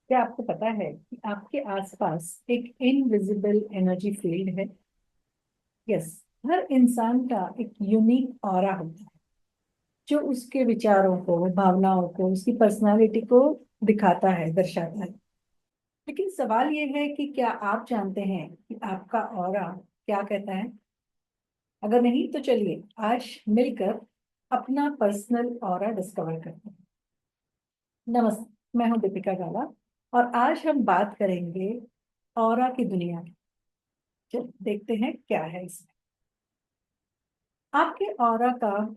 क्या आपको पता है कि आपके आसपास एक इनविजिबल एनर्जी फील्ड है? यस। हर इंसान का एक यूनिक ऑरा होता है जो उसके विचारों को, भावनाओं को, उसकी पर्सनालिटी को दिखाता है, दर्शाता है। लेकिन सवाल ये है कि क्या आप जानते हैं कि आपका ऑरा क्या कहता है? अगर नहीं तो चलिए आज मिलकर अपना पर्सनल ऑरा डिस्कवर करते हैं। नमस्ते, मैं हूं दीपिका गाला और आज हम बात करेंगे ऑरा की दुनिया की। चलो देखते हैं क्या है इसमें। आपके ऑरा का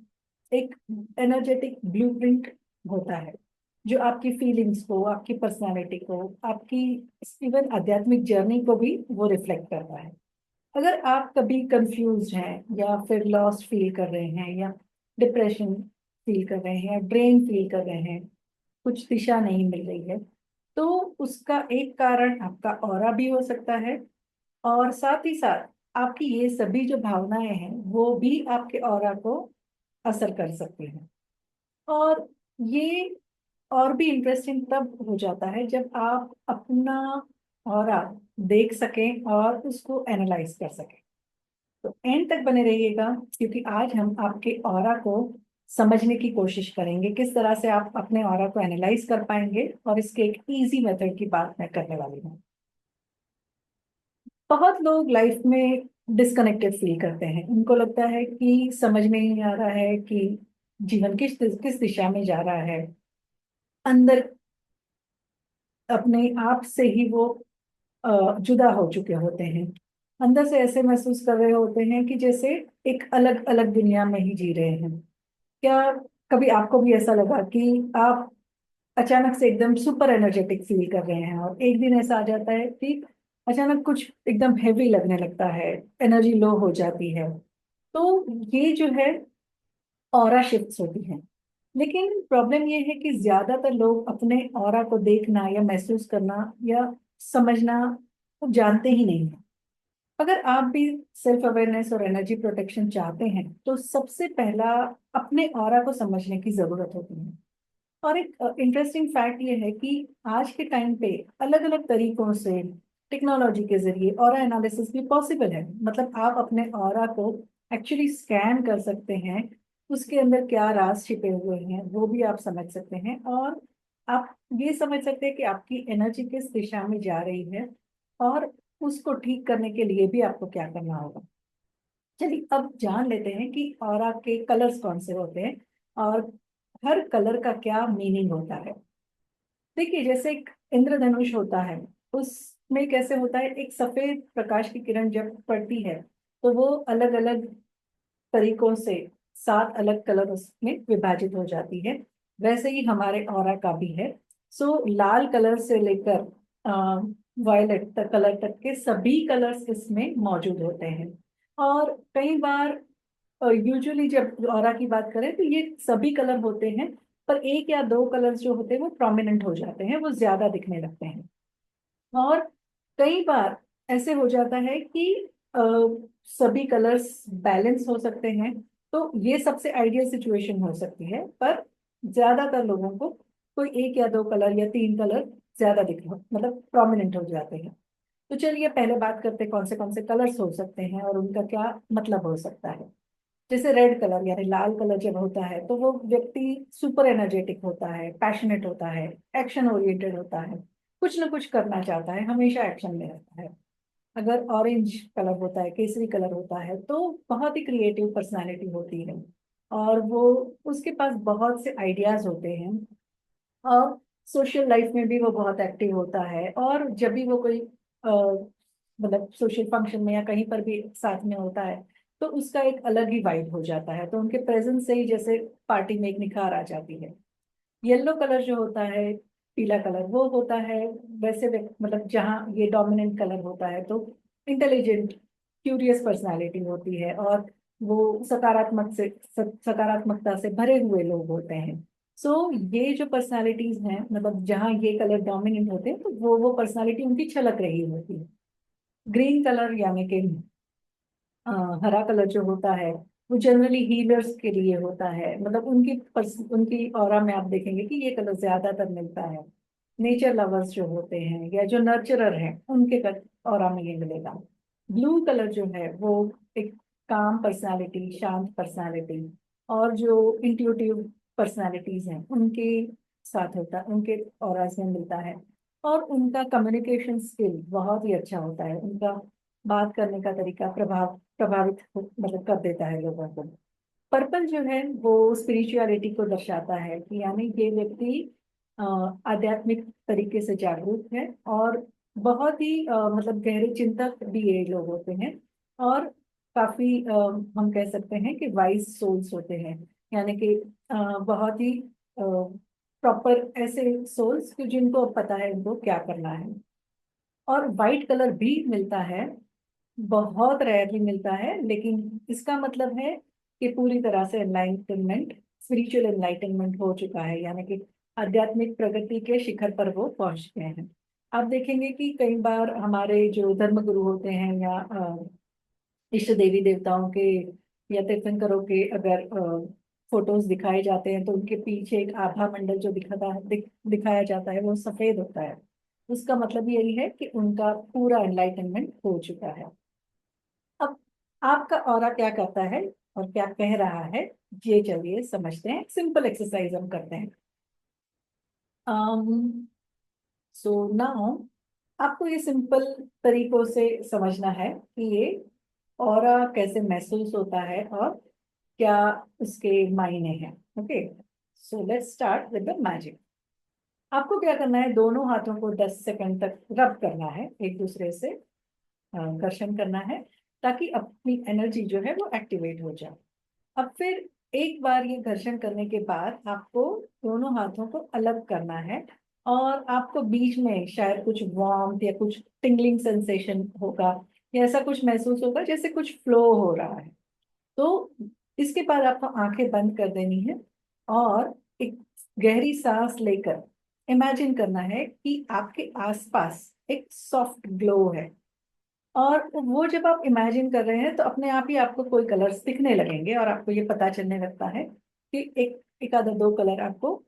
एक एनर्जेटिक ब्लूप्रिंट होता है जो आपकी फीलिंग्स को, आपकी पर्सनालिटी को, आपकी इवन आध्यात्मिक जर्नी को भी वो रिफ्लेक्ट करता है। अगर आप कभी कंफ्यूज हैं या फिर लॉस्ट फील कर रहे हैं या डिप्रेशन फील कर रहे हैं या ड्रेन फील कर रहे हैं, कुछ दिशा नहीं मिल रही है, तो उसका एक कारण आपका ऑरा भी हो सकता है। और साथ ही साथ आपकी ये सभी जो भावनाएं हैं वो भी आपके ऑरा को असर कर सकती हैं। और ये और भी इंटरेस्टिंग तब हो जाता है जब आप अपना ऑरा देख सकें और उसको एनालाइज कर सकें। तो एंड तक बने रहिएगा क्योंकि आज हम आपके ऑरा को समझने की कोशिश करेंगे, किस तरह से आप अपने ऑरा को एनालाइज कर पाएंगे। और इसके एक इजी मेथड की बात मैं करने वाली हूँ। बहुत लोग लाइफ में डिस्कनेक्टेड फील करते हैं। उनको लगता है कि समझ में नहीं आ रहा है कि जीवन किस किस दिशा में जा रहा है। अंदर अपने आप से ही वो जुदा हो चुके होते हैं। अंदर से ऐसे महसूस कर रहे होते हैं कि जैसे एक अलग अलग दुनिया में ही जी रहे हैं। क्या कभी आपको भी ऐसा लगा कि आप अचानक से एकदम सुपर एनर्जेटिक फील कर रहे हैं और एक दिन ऐसा आ जाता है कि अचानक कुछ एकदम हैवी लगने लगता है, एनर्जी लो हो जाती है? तो ये जो है ऑरा शिफ्ट्स होती हैं। लेकिन प्रॉब्लम ये है कि ज्यादातर लोग अपने ऑरा को देखना या महसूस करना या समझना वो जानते ही नहीं है। अगर आप भी सेल्फ अवेयरनेस और एनर्जी प्रोटेक्शन चाहते हैं तो सबसे पहला अपने ऑरा को समझने की जरूरत होती है। और एक इंटरेस्टिंग फैक्ट ये है कि आज के टाइम पे अलग अलग तरीकों से टेक्नोलॉजी के जरिए ऑरा एनालिसिस भी पॉसिबल है। मतलब आप अपने ऑरा को एक्चुअली स्कैन कर सकते हैं, उसके अंदर क्या राज छिपे हुए हैं वो भी आप समझ सकते हैं। और आप ये समझ सकते हैं कि आपकी एनर्जी किस दिशा में जा रही है और उसको ठीक करने के लिए भी आपको क्या करना होगा। चलिए अब जान लेते हैं कि ऑरा के कलर्स कौन से होते हैं और हर कलर का क्या मीनिंग होता है। देखिए, जैसे एक इंद्रधनुष होता है, उसमें कैसे होता है, एक सफेद प्रकाश की किरण जब पड़ती है तो वो अलग अलग तरीकों से 7 अलग कलर उसमें विभाजित हो जाती है। वैसे ही हमारे ऑरा का भी है। सो लाल कलर से लेकर वायलेट तक कलर तक के सभी कलर्स इसमें मौजूद होते हैं। और कई बार यूजुअली जब ऑरा की बात करें तो ये सभी कलर होते हैं, पर एक या दो कलर्स जो होते हैं वो प्रोमिनेंट हो जाते हैं, वो ज्यादा दिखने लगते हैं। और कई बार ऐसे हो जाता है कि अ, सभी कलर्स बैलेंस हो सकते हैं। तो ये सबसे आइडियल सिचुएशन हो सकती है, पर ज्यादातर लोगों को कोई एक या दो कलर या तीन कलर ज्यादा दिख मतलब प्रोमिनेंट हो जाते हैं। तो चलिए पहले बात करते हैं कौन से कलर्स हो सकते हैं और उनका क्या मतलब हो सकता है। जैसे रेड कलर यानी लाल कलर जब होता है तो वो व्यक्ति सुपर एनर्जेटिक होता है, पैशनेट होता है, एक्शन ओरिएंटेड होता है, कुछ ना कुछ करना चाहता है, हमेशा एक्शन में रहता है। अगर ऑरेंज कलर होता है, केसरी कलर होता है, तो बहुत ही क्रिएटिव पर्सनालिटी होती है और वो उसके पास बहुत से आइडियाज होते हैं। और सोशल लाइफ में भी वो बहुत एक्टिव होता है और जब भी वो कोई मतलब सोशल फंक्शन में या कहीं पर भी साथ में होता है तो उसका एक अलग ही वाइब हो जाता है। तो उनके प्रेजेंस से ही जैसे पार्टी में एक निखार आ जाती है। येलो कलर जो होता है, पीला कलर वो होता है, वैसे मतलब जहाँ ये डोमिनेंट कलर होता है तो इंटेलिजेंट, क्यूरियस पर्सनालिटी होती है और वो सकारात्मकता से भरे हुए लोग होते हैं। सो ये जो पर्सनालिटीज हैं, मतलब जहाँ ये कलर डोमिनेंट होते हैं तो वो पर्सनालिटी उनकी छलक रही होती है। ग्रीन कलर यानी कि अ, हरा कलर जो होता है वो जनरली हीलर्स के लिए होता है। मतलब उनकी ऑरा में आप देखेंगे कि ये कलर ज्यादातर मिलता है। नेचर लवर्स जो होते हैं या जो नर्चरर हैं उनके ऑरा में ये मिलेगा। ब्लू कलर जो है वो एक काम पर्सनालिटी, शांत पर्सनालिटी, और जो इंट्यूटिव पर्सनालिटीज हैं उनके साथ होता है, उनके ऑरास में मिलता है। और उनका कम्युनिकेशन स्किल बहुत ही अच्छा होता है, उनका बात करने का तरीका मतलब कर देता है लोगों को। पर्पल जो है वो स्पिरिचुअलिटी को दर्शाता है कि यानी ये व्यक्ति अ, आध्यात्मिक तरीके से जागरूक है, और बहुत ही मतलब गहरे चिंतक भी ये लोग होते हैं। और काफी हम कह सकते हैं कि वाइज सोल्स होते हैं, यानी कि बहुत ही प्रॉपर ऐसे सोल्स कि जिनको पता है उनको क्या करना है। और वाइट कलर भी मिलता है, बहुत रेयरली मिलता है, लेकिन इसका मतलब है कि पूरी तरह से एनलाइटनमेंट, स्पिरिचुअल एनलाइटनमेंट हो चुका है, यानी कि आध्यात्मिक प्रगति के शिखर पर वो पहुंच गए हैं। आप देखेंगे कि कई बार हमारे जो धर्म गुरु होते हैं या इष्ट देवी देवताओं के या तीर्थंकरों के अगर फोटोज दिखाए जाते हैं तो उनके पीछे एक आभा मंडल जो दिखाया जाता है वो सफेद होता है। उसका मतलब यही है कि उनका पूरा एनलाइटनमेंट हो चुका है। अब आपका ऑरा क्या करता है और क्या कह रहा है, ये चलिए समझते हैं। सिंपल एक्सरसाइज हम करते हैं। सो नाउ आपको ये सिंपल तरीकों से समझना है कि ये ऑरा कैसे महसूस होता है और क्या उसके मायने हैं। Okay, so let's start with the magic. आपको क्या करना है, दोनों हाथों को 10 सेकंड तक रब करना है, एक दूसरे से घर्षण करना है, ताकि अपनी एनर्जी जो है वो एक्टिवेट हो जाए। अब फिर एक बार ये घर्षण करने के बाद आपको दोनों हाथों को अलग करना है, और आपको बीच में शायद कुछ वार्मथ या कुछ टिंगलिंग सेंसेशन होगा, या ऐसा कुछ महसूस होगा जैसे कुछ फ्लो हो रहा है। तो इसके बाद आपको आंखें बंद कर देनी है, और एक गहरी सांस लेकर इमेजिन करना है कि आपके आसपास एक सॉफ्ट ग्लो है। और वो जब आप इमेजिन कर रहे हैं तो अपने आप ही आपको कोई कलर्स दिखने लगेंगे, और आपको ये पता चलने लगता है कि एक आधा दो कलर आपको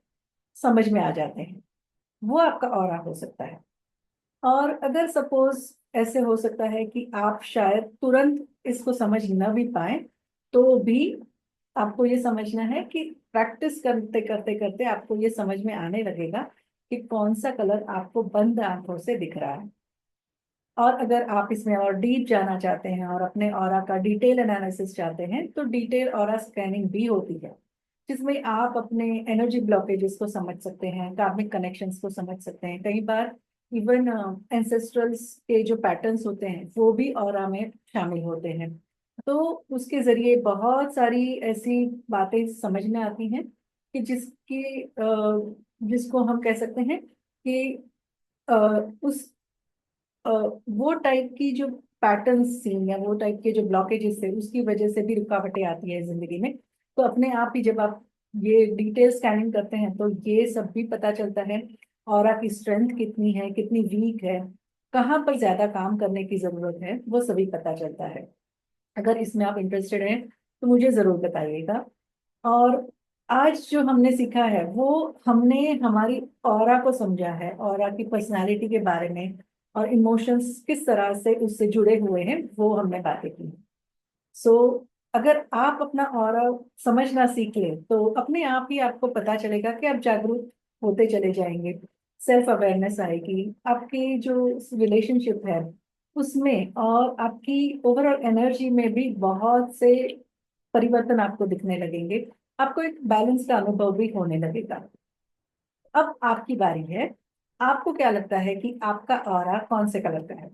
समझ में आ जाते हैं। वो आपका ऑरा हो सकता है। और अगर सपोज ऐसे हो सकता है कि आप शायद तुरंत इसको समझ न भी पाए, तो भी आपको ये समझना है कि प्रैक्टिस करते करते करते आपको ये समझ में आने लगेगा कि कौन सा कलर आपको बंद आंखों से दिख रहा है। और अगर आप इसमें और डीप जाना चाहते हैं और अपने ऑरा का डिटेल एनालिसिस चाहते हैं तो डिटेल ऑरा स्कैनिंग भी होती है, जिसमें आप अपने एनर्जी ब्लॉकेजेस को समझ सकते हैं, कार्मिक कनेक्शंस को समझ सकते हैं। कई बार इवन एंसेस्ट्रल्स के जो पैटर्न्स होते हैं वो भी ऑरा में शामिल होते हैं। तो उसके जरिए बहुत सारी ऐसी बातें समझ में आती हैं कि जिसको हम कह सकते हैं कि अ, उस वो टाइप की जो पैटर्न्स थी या वो टाइप के जो ब्लॉकेजेस थे उसकी वजह से भी रुकावटें आती है जिंदगी में। तो अपने आप ही जब आप ये डिटेल स्कैनिंग करते हैं तो ये सब भी पता चलता है, और आपकी स्ट्रेंथ कितनी है, कितनी वीक है, कहाँ पर ज्यादा काम करने की जरूरत है, वो सभी पता चलता है। अगर इसमें आप इंटरेस्टेड हैं तो मुझे जरूर बताइएगा। और आज जो हमने सीखा है वो हमने हमारी ऑरा को समझा है, ऑरा की पर्सनालिटी के बारे में, और इमोशंस किस तरह से उससे जुड़े हुए हैं वो हमने बातें की। सो अगर आप अपना ऑरा समझना सीख लें तो अपने आप ही आपको पता चलेगा कि आप जागरूक होते चले जाएंगे, सेल्फ अवेयरनेस आएगी, आपकी जो रिलेशनशिप है उसमें, और आपकी ओवरऑल एनर्जी में भी बहुत से परिवर्तन आपको दिखने लगेंगे। आपको एक बैलेंस का अनुभव भी होने लगेगा। अब आपकी बारी है। आपको क्या लगता है कि आपका ऑरा कौन से कलर का है?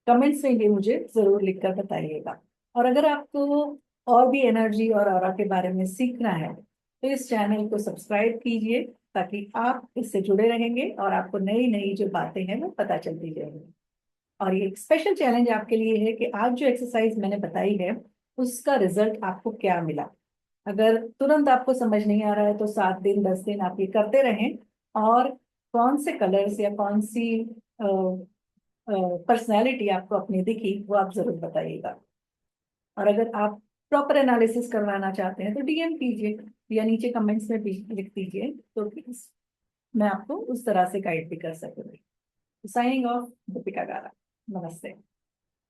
कमेंट्स में ये मुझे जरूर लिखकर बताइएगा। और अगर आपको और भी एनर्जी और ऑरा के बारे में सीखना है तो इस चैनल को सब्सक्राइब कीजिए, ताकि आप इससे जुड़े रहेंगे और आपको नई नई जो बातें हैं वो पता चलती रहेंगी। और ये एक स्पेशल चैलेंज आपके लिए है कि आज जो एक्सरसाइज मैंने बताई है उसका रिजल्ट आपको क्या मिला। अगर तुरंत आपको समझ नहीं आ रहा है तो 7 दिन 10 दिन आप ये करते रहें, और कौन से कलर्स या कौन सी पर्सनैलिटी आपको अपनी दिखी वो आप जरूर बताइएगा। और अगर आप प्रॉपर एनालिसिस करवाना चाहते हैं तो डीएम कीजिए, या नीचे कमेंट्स में भी लिख दीजिए तो प्लीज। मैं आपको उस तरह से गाइड भी कर सकूंगी। साइनिंग ऑफ, दीपिका गारा। नमस्ते।